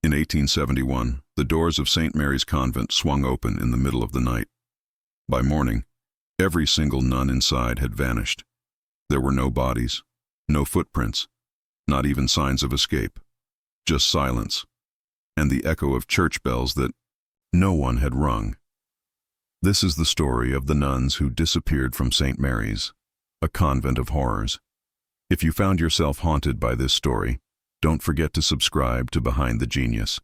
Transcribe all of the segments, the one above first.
In 1871, the doors of St. Mary's Convent swung open in the middle of the night. By morning, every single nun inside had vanished. There were no bodies, no footprints, not even signs of escape, just silence, and the echo of church bells that no one had rung. This is the story of the nuns who disappeared from St. Mary's, a convent of horrors. If you found yourself haunted by this story, don't forget to subscribe to Behind the Genius.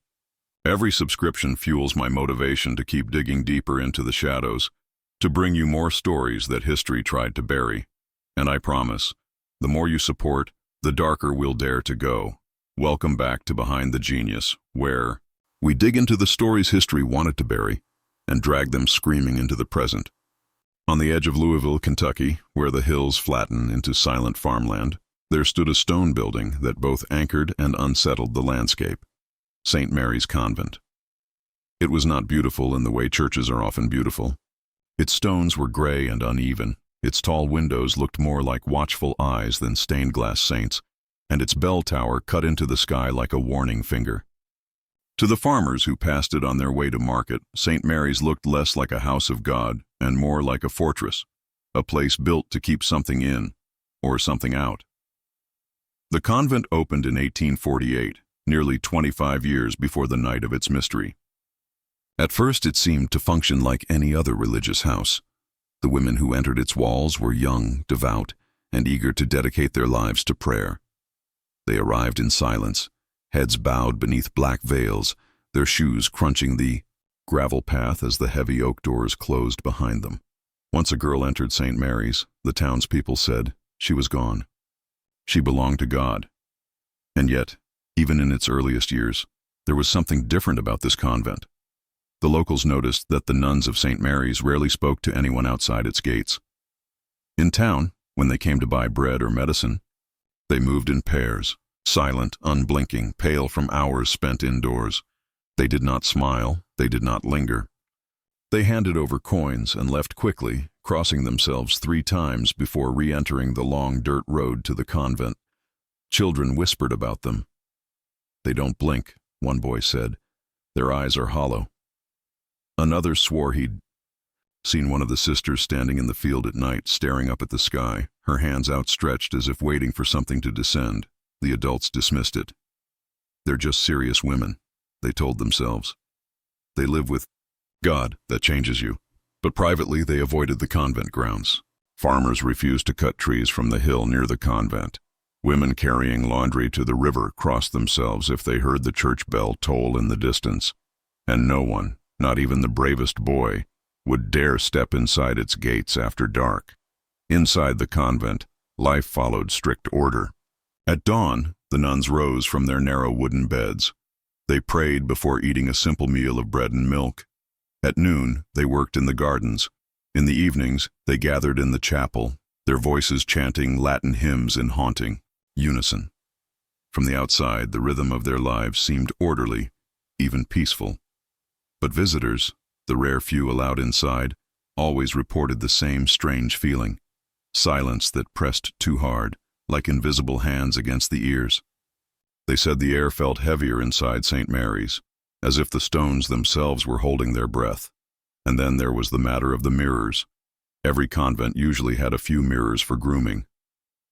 Every subscription fuels my motivation to keep digging deeper into the shadows, to bring you more stories that history tried to bury. And I promise, the more you support, the darker we'll dare to go. Welcome back to Behind the Genius, where we dig into the stories history wanted to bury and drag them screaming into the present. On the edge of Louisville, Kentucky, where the hills flatten into silent farmland, there stood a stone building that both anchored and unsettled the landscape: St. Mary's Convent. It was not beautiful in the way churches are often beautiful. Its stones were gray and uneven, its tall windows looked more like watchful eyes than stained glass saints, and its bell tower cut into the sky like a warning finger. To the farmers who passed it on their way to market, St. Mary's looked less like a house of God and more like a fortress, a place built to keep something in or something out. The convent opened in 1848, nearly 25 years before the night of its mystery. At first it seemed to function like any other religious house. The women who entered its walls were young, devout, and eager to dedicate their lives to prayer. They arrived in silence, heads bowed beneath black veils, their shoes crunching the gravel path as the heavy oak doors closed behind them. Once a girl entered St. Mary's, the townspeople said she was gone. She belonged to God. And yet, even in its earliest years, there was something different about this convent. The locals noticed that the nuns of St. Mary's rarely spoke to anyone outside its gates. In town, when they came to buy bread or medicine, they moved in pairs, silent, unblinking, pale from hours spent indoors. They did not smile, they did not linger. They handed over coins and left quickly, crossing themselves 3 times before re-entering the long dirt road to the convent. Children whispered about them. "They don't blink," one boy said. "Their eyes are hollow." Another swore he'd seen one of the sisters standing in the field at night, staring up at the sky, her hands outstretched as if waiting for something to descend. The adults dismissed it. "They're just serious women," they told themselves. "They live with God that changes you." But privately they avoided the convent grounds. Farmers refused to cut trees from the hill near the convent. Women carrying laundry to the river crossed themselves if they heard the church bell toll in the distance. And no one, not even the bravest boy, would dare step inside its gates after dark. Inside the convent, life followed strict order. At dawn, the nuns rose from their narrow wooden beds. They prayed before eating a simple meal of bread and milk. At noon, they worked in the gardens. In the evenings, they gathered in the chapel, their voices chanting Latin hymns in haunting unison. From the outside, the rhythm of their lives seemed orderly, even peaceful. But visitors, the rare few allowed inside, always reported the same strange feeling: silence that pressed too hard, like invisible hands against the ears. They said the air felt heavier inside St. Mary's, as if the stones themselves were holding their breath. And then there was the matter of the mirrors. Every convent usually had a few mirrors for grooming,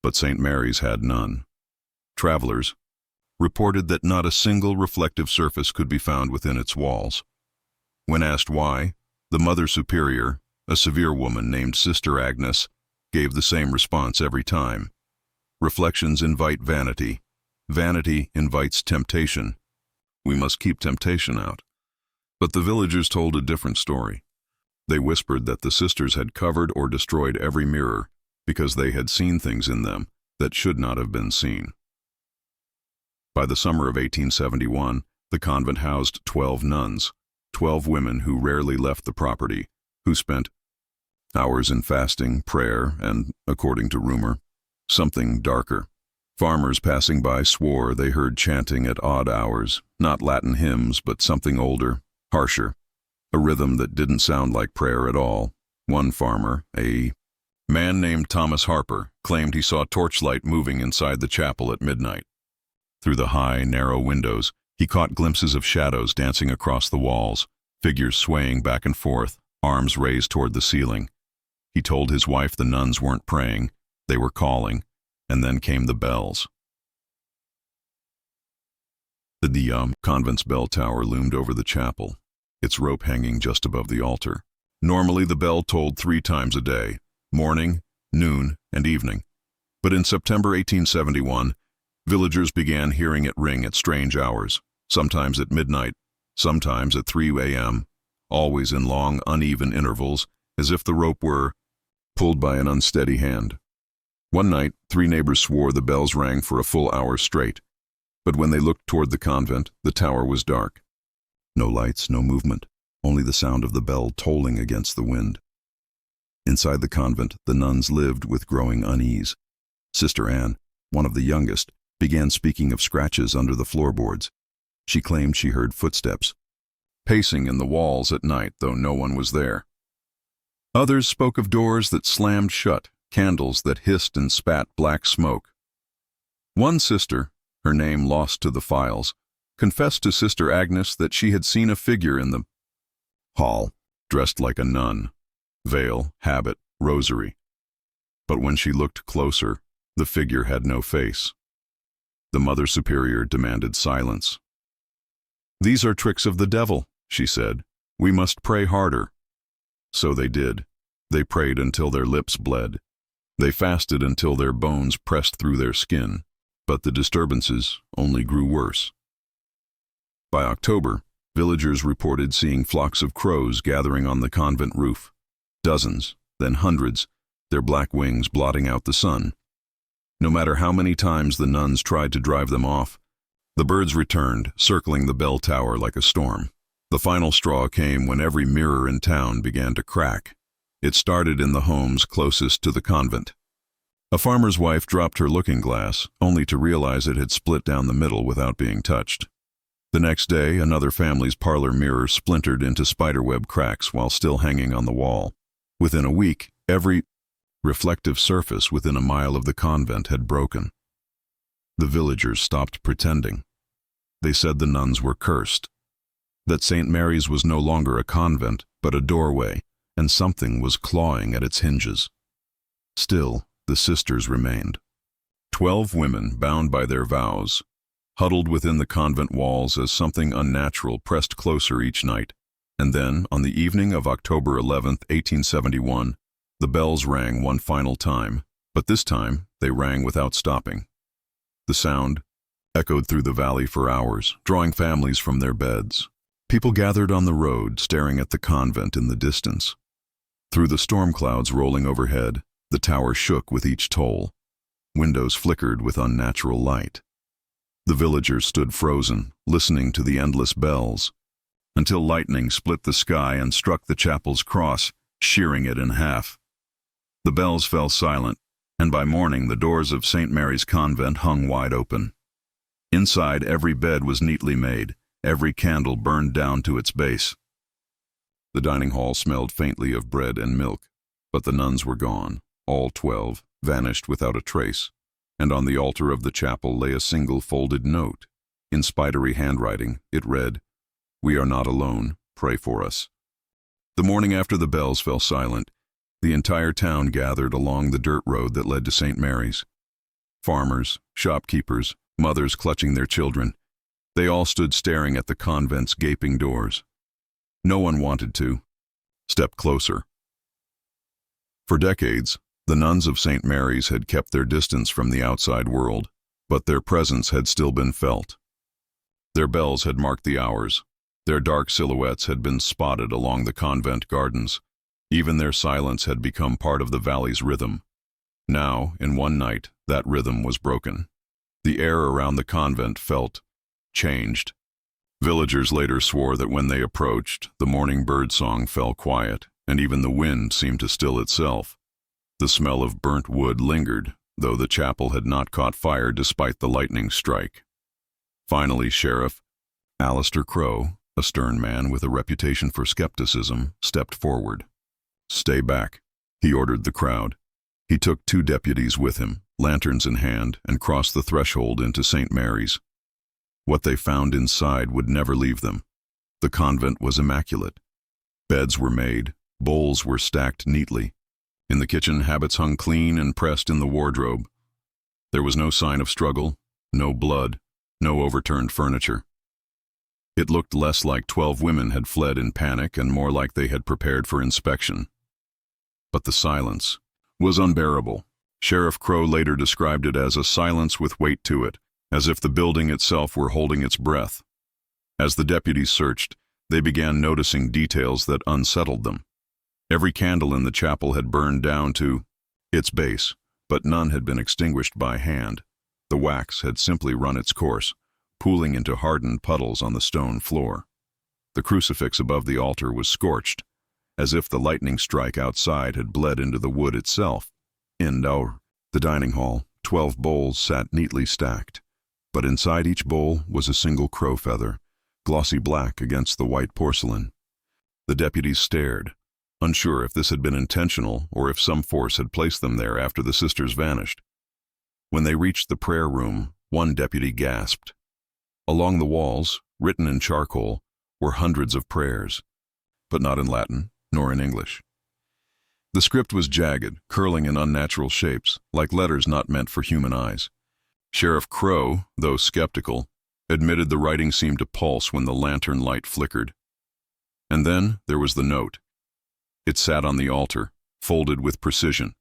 but St. Mary's had none. Travelers reported that not a single reflective surface could be found within its walls. When asked why, the Mother Superior, a severe woman named Sister Agnes, gave the same response every time: reflections invite vanity. Vanity invites temptation. We must keep temptation out. But the villagers told a different story. They whispered that the sisters had covered or destroyed every mirror because they had seen things in them that should not have been seen. By the summer of 1871, the convent housed 12 nuns, 12 women who rarely left the property, who spent hours in fasting, prayer, and, according to rumor, something darker. Farmers passing by swore they heard chanting at odd hours, not Latin hymns, but something older, harsher, a rhythm that didn't sound like prayer at all. One farmer, a man named Thomas Harper, claimed he saw torchlight moving inside the chapel at midnight. Through the high, narrow windows, He caught glimpses of shadows dancing across the walls, figures swaying back and forth, arms raised toward the ceiling. He told his wife the nuns weren't praying, they were calling, and then came the bells. The convent's bell tower loomed over the chapel, its rope hanging just above the altar. Normally the bell tolled 3 times a day, morning, noon, and evening. But in September 1871, villagers began hearing it ring at strange hours, sometimes at midnight, sometimes at 3 a.m., always in long, uneven intervals, as if the rope were pulled by an unsteady hand. One night, 3 neighbors swore the bells rang for a full hour straight, but when they looked toward the convent, the tower was dark. No lights, no movement, only the sound of the bell tolling against the wind. Inside the convent, the nuns lived with growing unease. Sister Anne, one of the youngest, began speaking of scratches under the floorboards. She claimed she heard footsteps, pacing in the walls at night, though no one was there. Others spoke of doors that slammed shut, candles that hissed and spat black smoke. One sister, her name lost to the files, confessed to Sister Agnes that she had seen a figure in the hall, dressed like a nun, veil, habit, rosary. But when she looked closer, the figure had no face. The Mother Superior demanded silence. "These are tricks of the devil," she said. "We must pray harder." So they did. They prayed until their lips bled. They fasted until their bones pressed through their skin, but the disturbances only grew worse. By October, villagers reported seeing flocks of crows gathering on the convent roof. Dozens, then hundreds, their black wings blotting out the sun. No matter how many times the nuns tried to drive them off, the birds returned, circling the bell tower like a storm. The final straw came when every mirror in town began to crack. It started in the homes closest to the convent. A farmer's wife dropped her looking-glass, only to realize it had split down the middle without being touched. The next day, another family's parlor mirror splintered into spiderweb cracks while still hanging on the wall. Within a week, every reflective surface within a mile of the convent had broken. The villagers stopped pretending. They said the nuns were cursed, that St. Mary's was no longer a convent, but a doorway, and something was clawing at its hinges. Still, the sisters remained. 12 women, bound by their vows, huddled within the convent walls as something unnatural pressed closer each night, and then, on the evening of October 11, 1871, the bells rang one final time, but this time they rang without stopping. The sound echoed through the valley for hours, drawing families from their beds. People gathered on the road, staring at the convent in the distance. Through the storm clouds rolling overhead, the tower shook with each toll. Windows flickered with unnatural light. The villagers stood frozen, listening to the endless bells, until lightning split the sky and struck the chapel's cross, shearing it in half. The bells fell silent, and by morning the doors of St. Mary's Convent hung wide open. Inside, every bed was neatly made, every candle burned down to its base. The dining hall smelled faintly of bread and milk, but the nuns were gone, all 12, vanished without a trace, and on the altar of the chapel lay a single folded note. In spidery handwriting, it read, "We are not alone, pray for us." The morning after the bells fell silent, the entire town gathered along the dirt road that led to St. Mary's. Farmers, shopkeepers, mothers clutching their children, they all stood staring at the convent's gaping doors. No one wanted to step closer. For decades, the nuns of St. Mary's had kept their distance from the outside world, but their presence had still been felt. Their bells had marked the hours. Their dark silhouettes had been spotted along the convent gardens. Even their silence had become part of the valley's rhythm. Now, in one night, that rhythm was broken. The air around the convent felt changed. Villagers later swore that when they approached, the morning bird song fell quiet, and even the wind seemed to still itself. The smell of burnt wood lingered, though the chapel had not caught fire despite the lightning strike. Finally, Sheriff Alistair Crow, a stern man with a reputation for skepticism, stepped forward. "Stay back," he ordered the crowd. He took 2 deputies with him, lanterns in hand, and crossed the threshold into St. Mary's. What they found inside would never leave them. The convent was immaculate. Beds were made, bowls were stacked neatly. In the kitchen, habits hung clean and pressed in the wardrobe. There was no sign of struggle, no blood, no overturned furniture. It looked less like 12 women had fled in panic and more like they had prepared for inspection. But the silence was unbearable. Sheriff Crow later described it as a silence with weight to it, as if the building itself were holding its breath. As the deputies searched, they began noticing details that unsettled them. Every candle in the chapel had burned down to its base, but none had been extinguished by hand. The wax had simply run its course, pooling into hardened puddles on the stone floor. The crucifix above the altar was scorched, as if the lightning strike outside had bled into the wood itself. In the dining hall, 12 bowls sat neatly stacked, but inside each bowl was a single crow feather, glossy black against the white porcelain. The deputies stared, unsure if this had been intentional or if some force had placed them there after the sisters vanished. When they reached the prayer room, one deputy gasped. Along the walls, written in charcoal, were hundreds of prayers, but not in Latin nor in English. The script was jagged, curling in unnatural shapes, like letters not meant for human eyes. Sheriff Crow, though skeptical, admitted the writing seemed to pulse when the lantern light flickered. And then there was the note. It sat on the altar, folded with precision.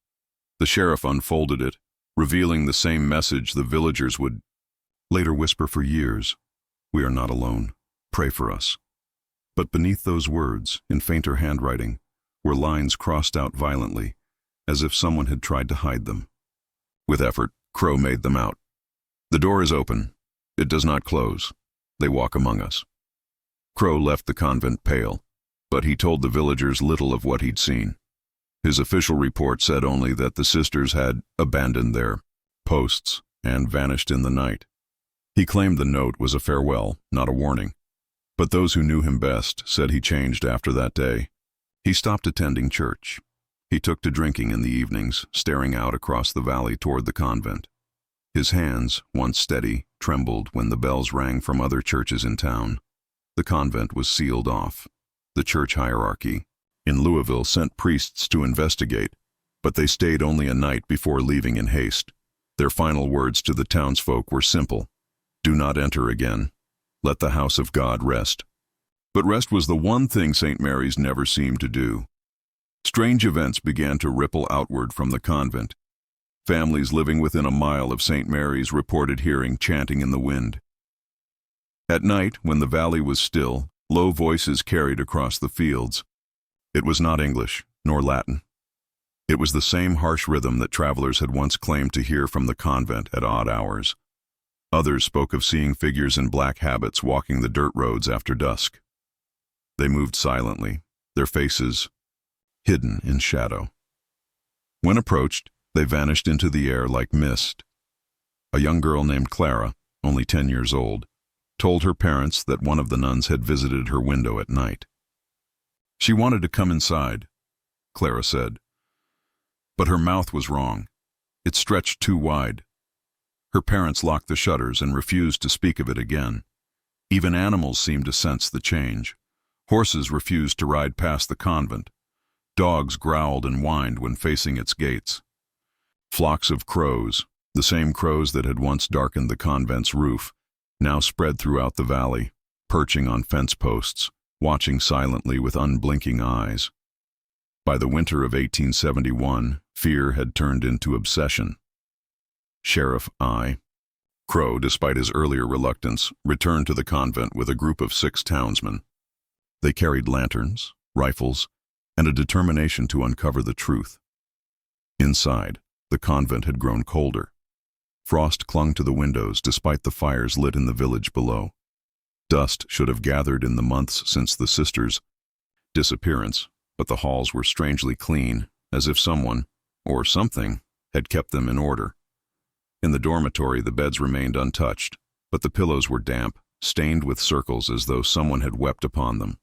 The sheriff unfolded it, revealing the same message the villagers would later whisper for years. "We are not alone. Pray for us." But beneath those words, in fainter handwriting, were lines crossed out violently, as if someone had tried to hide them. With effort, Crow made them out. "The door is open. It does not close. They walk among us." Crow left the convent pale, but he told the villagers little of what he'd seen. His official report said only that the sisters had abandoned their posts and vanished in the night. He claimed the note was a farewell, not a warning, but those who knew him best said he changed after that day. He stopped attending church. He took to drinking in the evenings, staring out across the valley toward the convent. His hands, once steady, trembled when the bells rang from other churches in town. The convent was sealed off. The church hierarchy in Louisville sent priests to investigate, but they stayed only a night before leaving in haste. Their final words to the townsfolk were simple: "Do not enter again. Let the house of God rest." But rest was the one thing St. Mary's never seemed to do. Strange events began to ripple outward from the convent. Families living within a mile of St. Mary's reported hearing chanting in the wind. At night, when the valley was still, low voices carried across the fields. It was not English, nor Latin. It was the same harsh rhythm that travelers had once claimed to hear from the convent at odd hours. Others spoke of seeing figures in black habits walking the dirt roads after dusk. They moved silently, their faces hidden in shadow. When approached, they vanished into the air like mist. A young girl named Clara, only 10 years old, told her parents that one of the nuns had visited her window at night. She wanted to come inside, Clara said, but her mouth was wrong. It stretched too wide. Her parents locked the shutters and refused to speak of it again. Even animals seemed to sense the change. Horses refused to ride past the convent. Dogs growled and whined when facing its gates. Flocks of crows, the same crows that had once darkened the convent's roof, now spread throughout the valley, perching on fence posts, watching silently with unblinking eyes. By the winter of 1871, fear had turned into obsession. Sheriff I. Crow, despite his earlier reluctance, returned to the convent with a group of 6 townsmen. They carried lanterns, rifles, and a determination to uncover the truth. Inside, the convent had grown colder. Frost clung to the windows despite the fires lit in the village below. Dust should have gathered in the months since the sisters' disappearance, but the halls were strangely clean, as if someone, or something, had kept them in order. In the dormitory, the beds remained untouched, but the pillows were damp, stained with circles as though someone had wept upon them.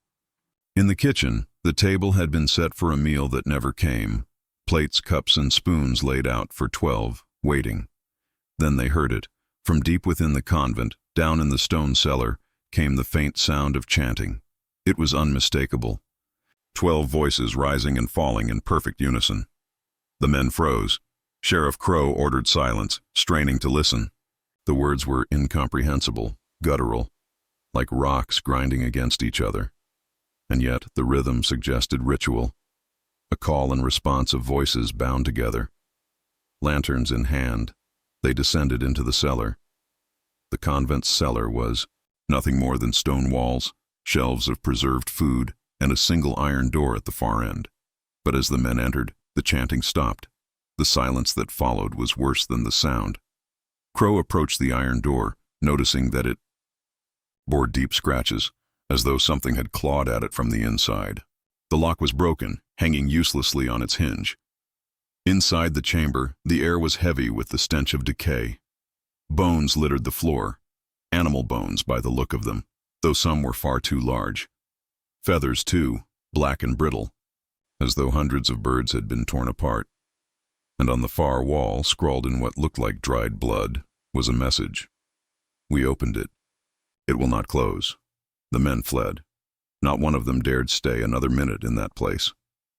In the kitchen, the table had been set for a meal that never came, plates, cups, and spoons laid out for 12, waiting. Then they heard it, from deep within the convent, Down in the stone cellar came the faint sound of chanting. It was unmistakable. 12 voices rising and falling in perfect unison. The men froze. Sheriff Crow ordered silence, straining to listen. The words were incomprehensible, guttural, like rocks grinding against each other. And yet the rhythm suggested ritual, a call and response of voices bound together. Lanterns in hand, they descended into the cellar. The convent's cellar was nothing more than stone walls, shelves of preserved food, and a single iron door at the far end. But as the men entered, the chanting stopped. The silence that followed was worse than the sound. Crow approached the iron door, noticing that it bore deep scratches, as though something had clawed at it from the inside. The lock was broken, hanging uselessly on its hinge. Inside the chamber, the air was heavy with the stench of decay. Bones littered the floor, animal bones by the look of them, though some were far too large. Feathers, too, black and brittle, as though hundreds of birds had been torn apart. And on the far wall, scrawled in what looked like dried blood, was a message. We opened it. It will not close. The men fled. Not one of them dared stay another minute in that place.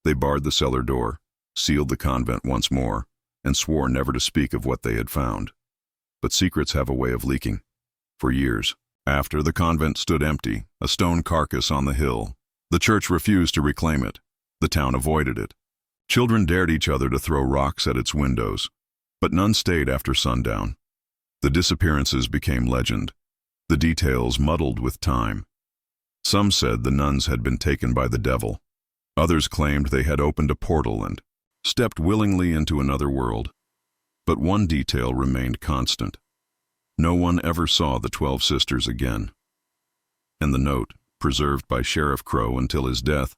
They barred the cellar door, sealed the convent once more, and swore never to speak of what they had found. But secrets have a way of leaking. For years, after the convent stood empty, a stone carcass on the hill, the church refused to reclaim it. The town avoided it. Children dared each other to throw rocks at its windows, but none stayed after sundown. The disappearances became legend, the details muddled with time. Some said the nuns had been taken by the devil. Others claimed they had opened a portal and stepped willingly into another world. But one detail remained constant. No one ever saw the 12 sisters again. And the note, preserved by Sheriff Crow until his death,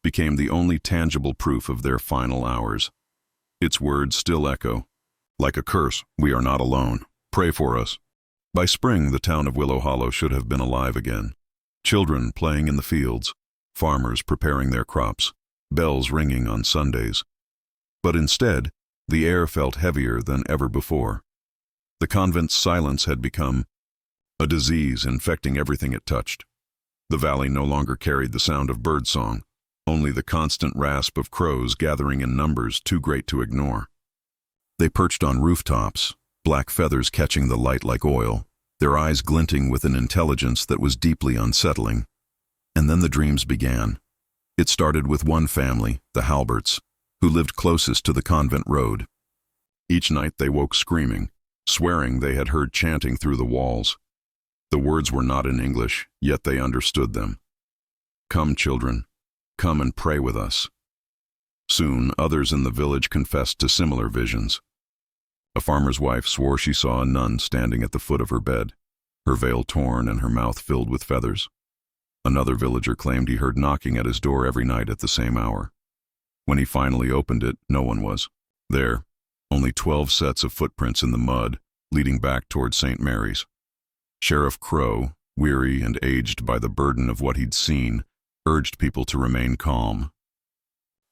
became the only tangible proof of their final hours. Its words still echo. Like a curse, we are not alone. Pray for us. By spring, the town of Willow Hollow should have been alive again. Children playing in the fields, farmers preparing their crops, bells ringing on Sundays. But instead, the air felt heavier than ever before. The convent's silence had become a disease infecting everything it touched. The valley no longer carried the sound of birdsong, only the constant rasp of crows gathering in numbers too great to ignore. They perched on rooftops, black feathers catching the light like oil, their eyes glinting with an intelligence that was deeply unsettling. And then the dreams began. It started with one family, the Halberts, who lived closest to the convent road. Each night they woke screaming, swearing they had heard chanting through the walls. The words were not in English, yet they understood them. Come, children, come and pray with us. Soon, others in the village confessed to similar visions. A farmer's wife swore she saw a nun standing at the foot of her bed, her veil torn and her mouth filled with feathers. Another villager claimed he heard knocking at his door every night at the same hour. When he finally opened it, no one was there, only 12 sets of footprints in the mud, leading back toward St. Mary's. Sheriff Crow, weary and aged by the burden of what he'd seen, urged people to remain calm.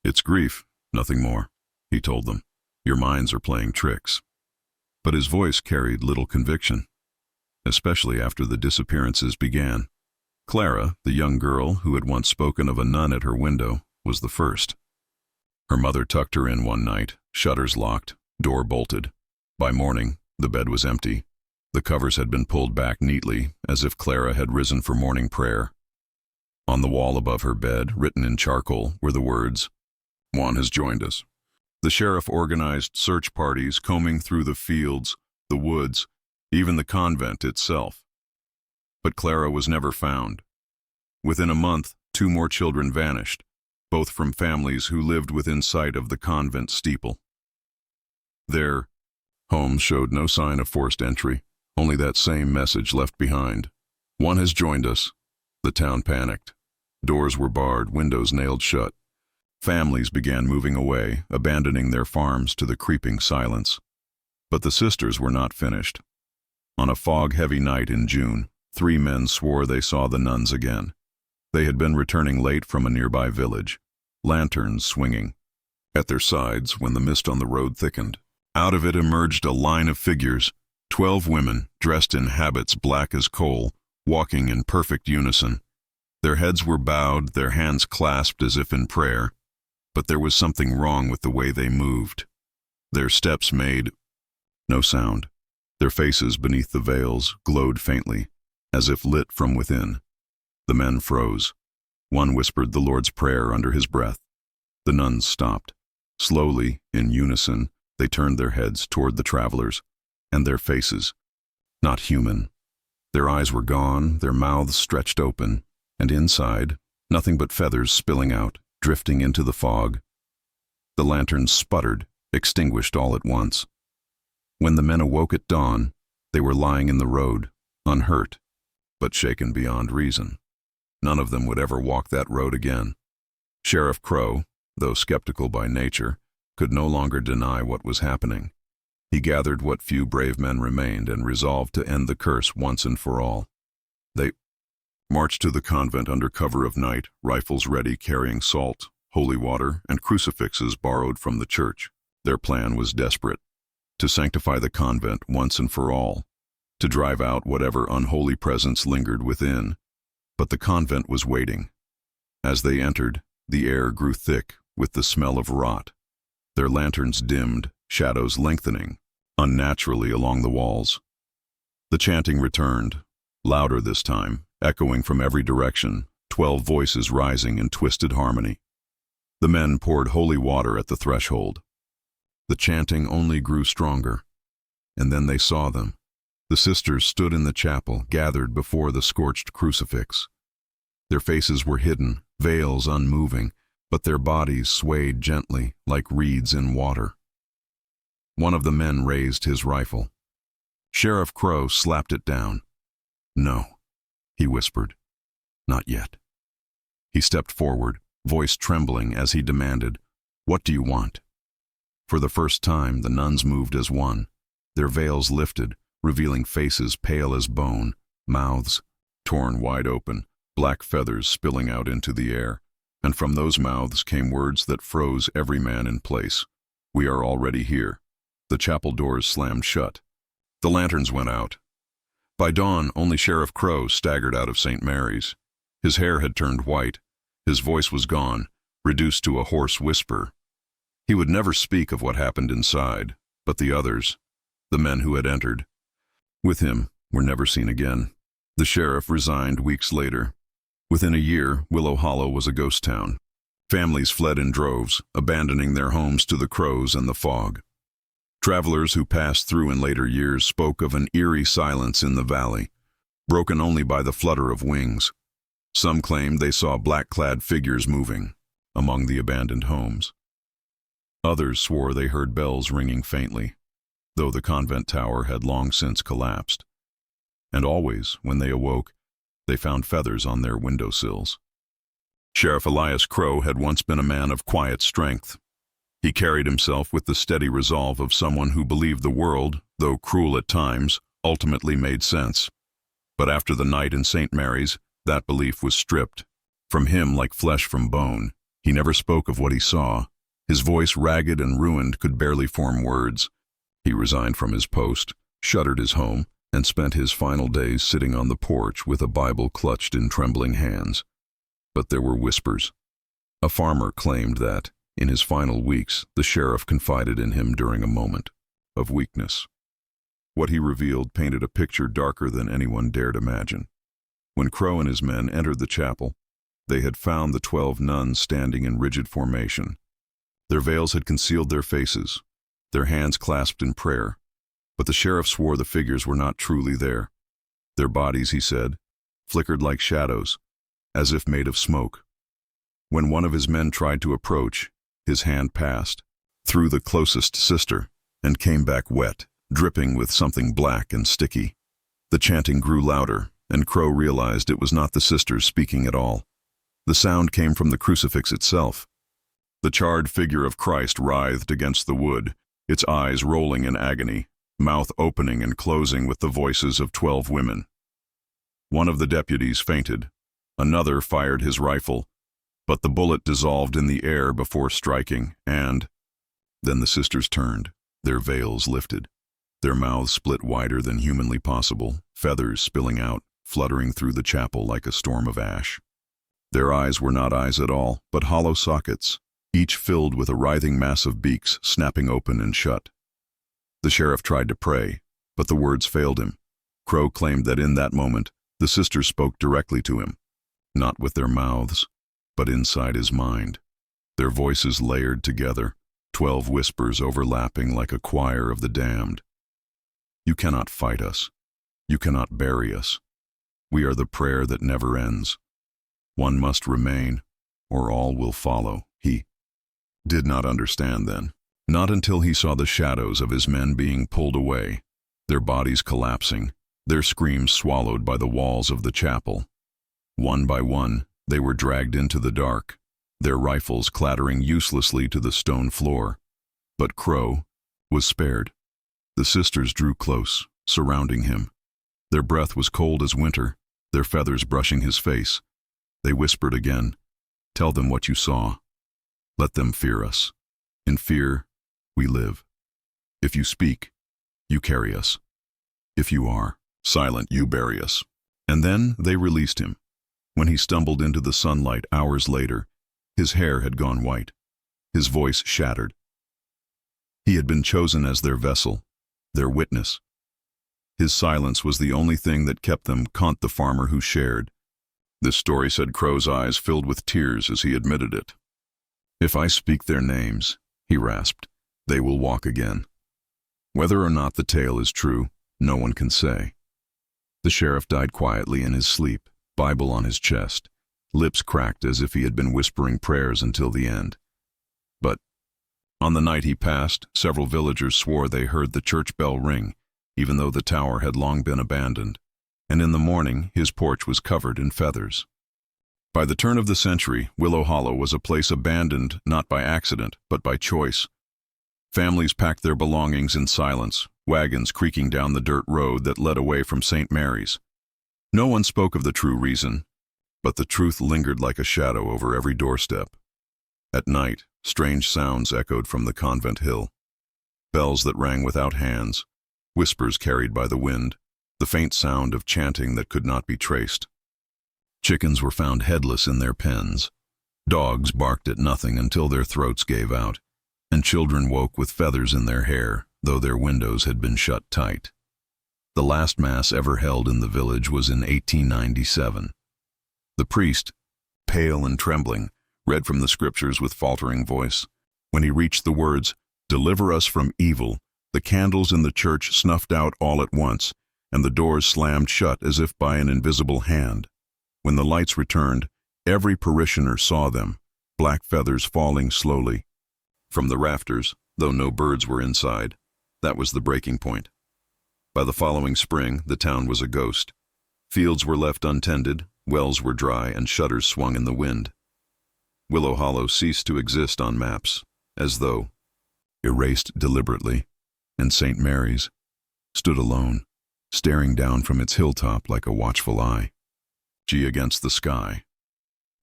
It's grief, nothing more, he told them. Your minds are playing tricks. But his voice carried little conviction, especially after the disappearances began. Clara, the young girl who had once spoken of a nun at her window, was the first. Her mother tucked her in one night, shutters locked, door bolted. By morning, the bed was empty. The covers had been pulled back neatly, as if Clara had risen for morning prayer. On the wall above her bed, written in charcoal, were the words, "Juan has joined us." The sheriff organized search parties combing through the fields, the woods, even the convent itself. But Clara was never found. Within a month, 2 more children vanished, both from families who lived within sight of the convent steeple. Their homes showed no sign of forced entry, only that same message left behind. One has joined us. The town panicked. Doors were barred, windows nailed shut. Families began moving away, abandoning their farms to the creeping silence. But the sisters were not finished. On a fog-heavy night in June, 3 men swore they saw the nuns again. They had been returning late from a nearby village, lanterns swinging at their sides when the mist on the road thickened. Out of it emerged a line of figures, 12 women, dressed in habits black as coal, walking in perfect unison. Their heads were bowed, their hands clasped as if in prayer, but there was something wrong with the way they moved. Their steps made no sound. Their faces beneath the veils glowed faintly, as if lit from within. The men froze. One whispered the Lord's Prayer under his breath. The nuns stopped. Slowly, in unison, they turned their heads toward the travelers, and their faces, not human. Their eyes were gone, their mouths stretched open, and inside, nothing but feathers spilling out, drifting into the fog. The lanterns sputtered, extinguished all at once. When the men awoke at dawn, they were lying in the road, unhurt, but shaken beyond reason. None of them would ever walk that road again. Sheriff Crow, though skeptical by nature, could no longer deny what was happening. He gathered what few brave men remained and resolved to end the curse once and for all. They marched to the convent under cover of night, rifles ready, carrying salt, holy water, and crucifixes borrowed from the church. Their plan was desperate: to sanctify the convent once and for all, to drive out whatever unholy presence lingered within. But the convent was waiting. As they entered, the air grew thick with the smell of rot. Their lanterns dimmed, shadows lengthening unnaturally along the walls. The chanting returned, louder this time, echoing from every direction, 12 voices rising in twisted harmony. The men poured holy water at the threshold. The chanting only grew stronger, and then they saw them. The sisters stood in the chapel, gathered before the scorched crucifix. Their faces were hidden, veils unmoving, but their bodies swayed gently, like reeds in water. One of the men raised his rifle. Sheriff Crow slapped it down. "No," he whispered. "Not yet." He stepped forward, voice trembling as he demanded, "What do you want?" For the first time, the nuns moved as one. Their veils lifted, revealing faces pale as bone, mouths torn wide open, black feathers spilling out into the air, and from those mouths came words that froze every man in place. "We are already here." The chapel doors slammed shut. The lanterns went out. By dawn, only Sheriff Crow staggered out of St. Mary's. His hair had turned white. His voice was gone, reduced to a hoarse whisper. He would never speak of what happened inside, but the others, the men who had entered with him, were never seen again. The sheriff resigned weeks later. Within a year, Willow Hollow was a ghost town. Families fled in droves, abandoning their homes to the crows and the fog. Travelers who passed through in later years spoke of an eerie silence in the valley, broken only by the flutter of wings. Some claimed they saw black-clad figures moving among the abandoned homes. Others swore they heard bells ringing faintly, though the convent tower had long since collapsed. And always, when they awoke, they found feathers on their windowsills. Sheriff Elias Crow had once been a man of quiet strength. He carried himself with the steady resolve of someone who believed the world, though cruel at times, ultimately made sense. But after the night in St. Mary's, that belief was stripped from him like flesh from bone. He never spoke of what he saw. His voice, ragged and ruined, could barely form words. He resigned from his post, shuttered his home, and spent his final days sitting on the porch with a Bible clutched in trembling hands. But there were whispers. A farmer claimed that, in his final weeks, the sheriff confided in him during a moment of weakness. What he revealed painted a picture darker than anyone dared imagine. When Crow and his men entered the chapel, they had found the 12 nuns standing in rigid formation. Their veils had concealed their faces, their hands clasped in prayer, but the sheriff swore the figures were not truly there. Their bodies, he said, flickered like shadows, as if made of smoke. When one of his men tried to approach, his hand passed through the closest sister and came back wet, dripping with something black and sticky. The chanting grew louder, and Crow realized it was not the sisters speaking at all. The sound came from the crucifix itself. The charred figure of Christ writhed against the wood, its eyes rolling in agony, mouth opening and closing with the voices of 12 women. One of the deputies fainted. Another fired his rifle, but the bullet dissolved in the air before striking, and then the sisters turned, their veils lifted. their mouths split wider than humanly possible, feathers spilling out, fluttering through the chapel like a storm of ash. Their eyes were not eyes at all, but hollow sockets, each filled with a writhing mass of beaks snapping open and shut. The sheriff tried to pray, but the words failed him. Crow claimed that in that moment, the sisters spoke directly to him, not with their mouths, but inside his mind. Their voices layered together, 12 whispers overlapping like a choir of the damned. You cannot fight us. You cannot bury us. We are the prayer that never ends. One must remain, or all will follow. He did not understand then, not until he saw the shadows of his men being pulled away, their bodies collapsing, their screams swallowed by the walls of the chapel. One by one, they were dragged into the dark, their rifles clattering uselessly to the stone floor. But Crow was spared. The sisters drew close, surrounding him. Their breath was cold as winter, their feathers brushing his face. They whispered again, "Tell them what you saw. Let them fear us. In fear, we live. If you speak, you carry us. If you are silent, you bury us." And then they released him. When he stumbled into the sunlight hours later, his hair had gone white, his voice shattered. He had been chosen as their vessel, their witness. His silence was the only thing that kept them, Kant the farmer who shared. This story, said Crow's eyes filled with tears as he admitted it. "If I speak their names," he rasped, "they will walk again." Whether or not the tale is true, no one can say. The sheriff died quietly in his sleep, Bible on his chest, lips cracked as if he had been whispering prayers until the end. But on the night he passed, several villagers swore they heard the church bell ring, even though the tower had long been abandoned, and in the morning his porch was covered in feathers. By the turn of the century, Willow Hollow was a place abandoned not by accident, but by choice. Families packed their belongings in silence, wagons creaking down the dirt road that led away from St. Mary's. No one spoke of the true reason, but the truth lingered like a shadow over every doorstep. At night, strange sounds echoed from the convent hill. Bells that rang without hands, whispers carried by the wind, the faint sound of chanting that could not be traced. Chickens were found headless in their pens. Dogs barked at nothing until their throats gave out, and children woke with feathers in their hair, though their windows had been shut tight. The last mass ever held in the village was in 1897. The priest, pale and trembling, read from the scriptures with faltering voice. When he reached the words, "Deliver us from evil," the candles in the church snuffed out all at once, and the doors slammed shut as if by an invisible hand. When the lights returned, every parishioner saw them, black feathers falling slowly from the rafters, though no birds were inside. That was the breaking point. By the following spring, the town was a ghost. Fields were left untended, wells were dry, and shutters swung in the wind. Willow Hollow ceased to exist on maps, as though erased deliberately, and St. Mary's stood alone, staring down from its hilltop like a watchful eye. G against the sky.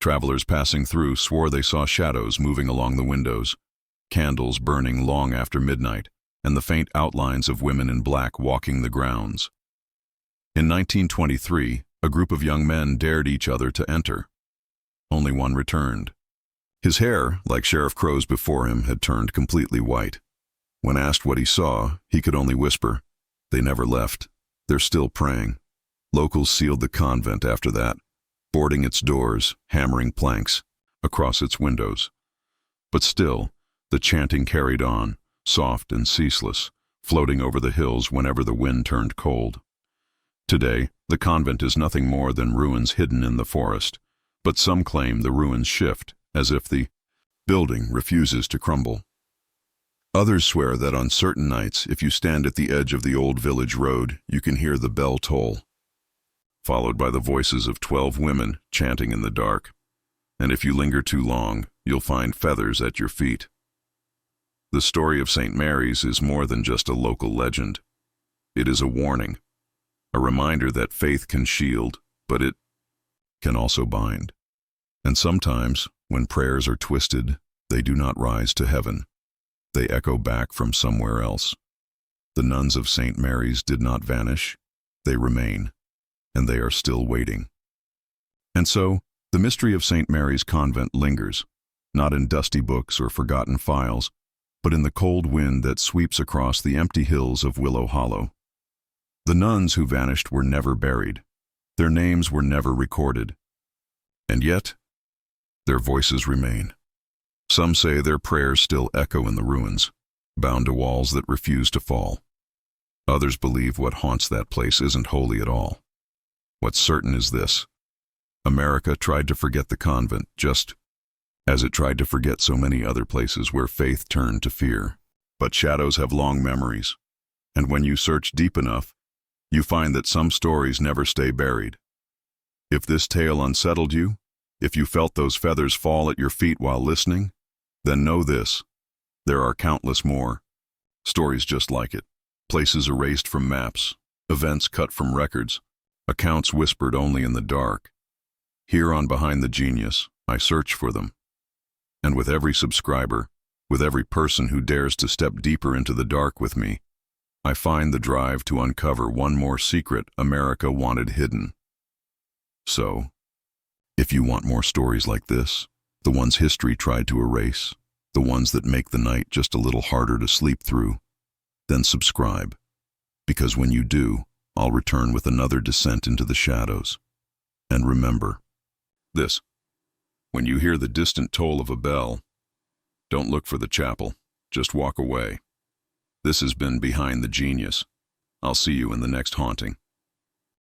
Travelers passing through swore they saw shadows moving along the windows, candles burning long after midnight, and the faint outlines of women in black walking the grounds. In 1923, a group of young men dared each other to enter. Only one returned. His hair, like Sheriff Crow's before him, had turned completely white. When asked what he saw, he could only whisper, "They never left. They're still praying." Locals sealed the convent after that, boarding its doors, hammering planks across its windows. But still, the chanting carried on, soft and ceaseless, floating over the hills whenever the wind turned cold. Today, the convent is nothing more than ruins hidden in the forest, but some claim the ruins shift, as if the building refuses to crumble. Others swear that on certain nights, if you stand at the edge of the old village road, you can hear the bell toll, followed by the voices of 12 women chanting in the dark. And if you linger too long, you'll find feathers at your feet. The story of St. Mary's is more than just a local legend. It is a warning, a reminder that faith can shield, but it can also bind. And sometimes, when prayers are twisted, they do not rise to heaven. They echo back from somewhere else. The nuns of St. Mary's did not vanish. They remain, and they are still waiting. And so, the mystery of St. Mary's Convent lingers, not in dusty books or forgotten files, but in the cold wind that sweeps across the empty hills of Willow Hollow. The nuns who vanished were never buried. Their names were never recorded. And yet, their voices remain. Some say their prayers still echo in the ruins, bound to walls that refuse to fall. Others believe what haunts that place isn't holy at all. What's certain is this: America tried to forget the convent just as it tried to forget so many other places where faith turned to fear. But shadows have long memories, and when you search deep enough, you find that some stories never stay buried. If this tale unsettled you, if you felt those feathers fall at your feet while listening, then know this: there are countless more. Stories just like it. Places erased from maps, events cut from records, accounts whispered only in the dark. Here on Behind the Genius, I search for them. And with every subscriber, with every person who dares to step deeper into the dark with me, I find the drive to uncover one more secret America wanted hidden. So, if you want more stories like this, the ones history tried to erase, the ones that make the night just a little harder to sleep through, then subscribe, because when you do, I'll return with another descent into the shadows. And remember this: when you hear the distant toll of a bell, don't look for the chapel, just walk away. This has been Behind the Genius. I'll see you in the next haunting.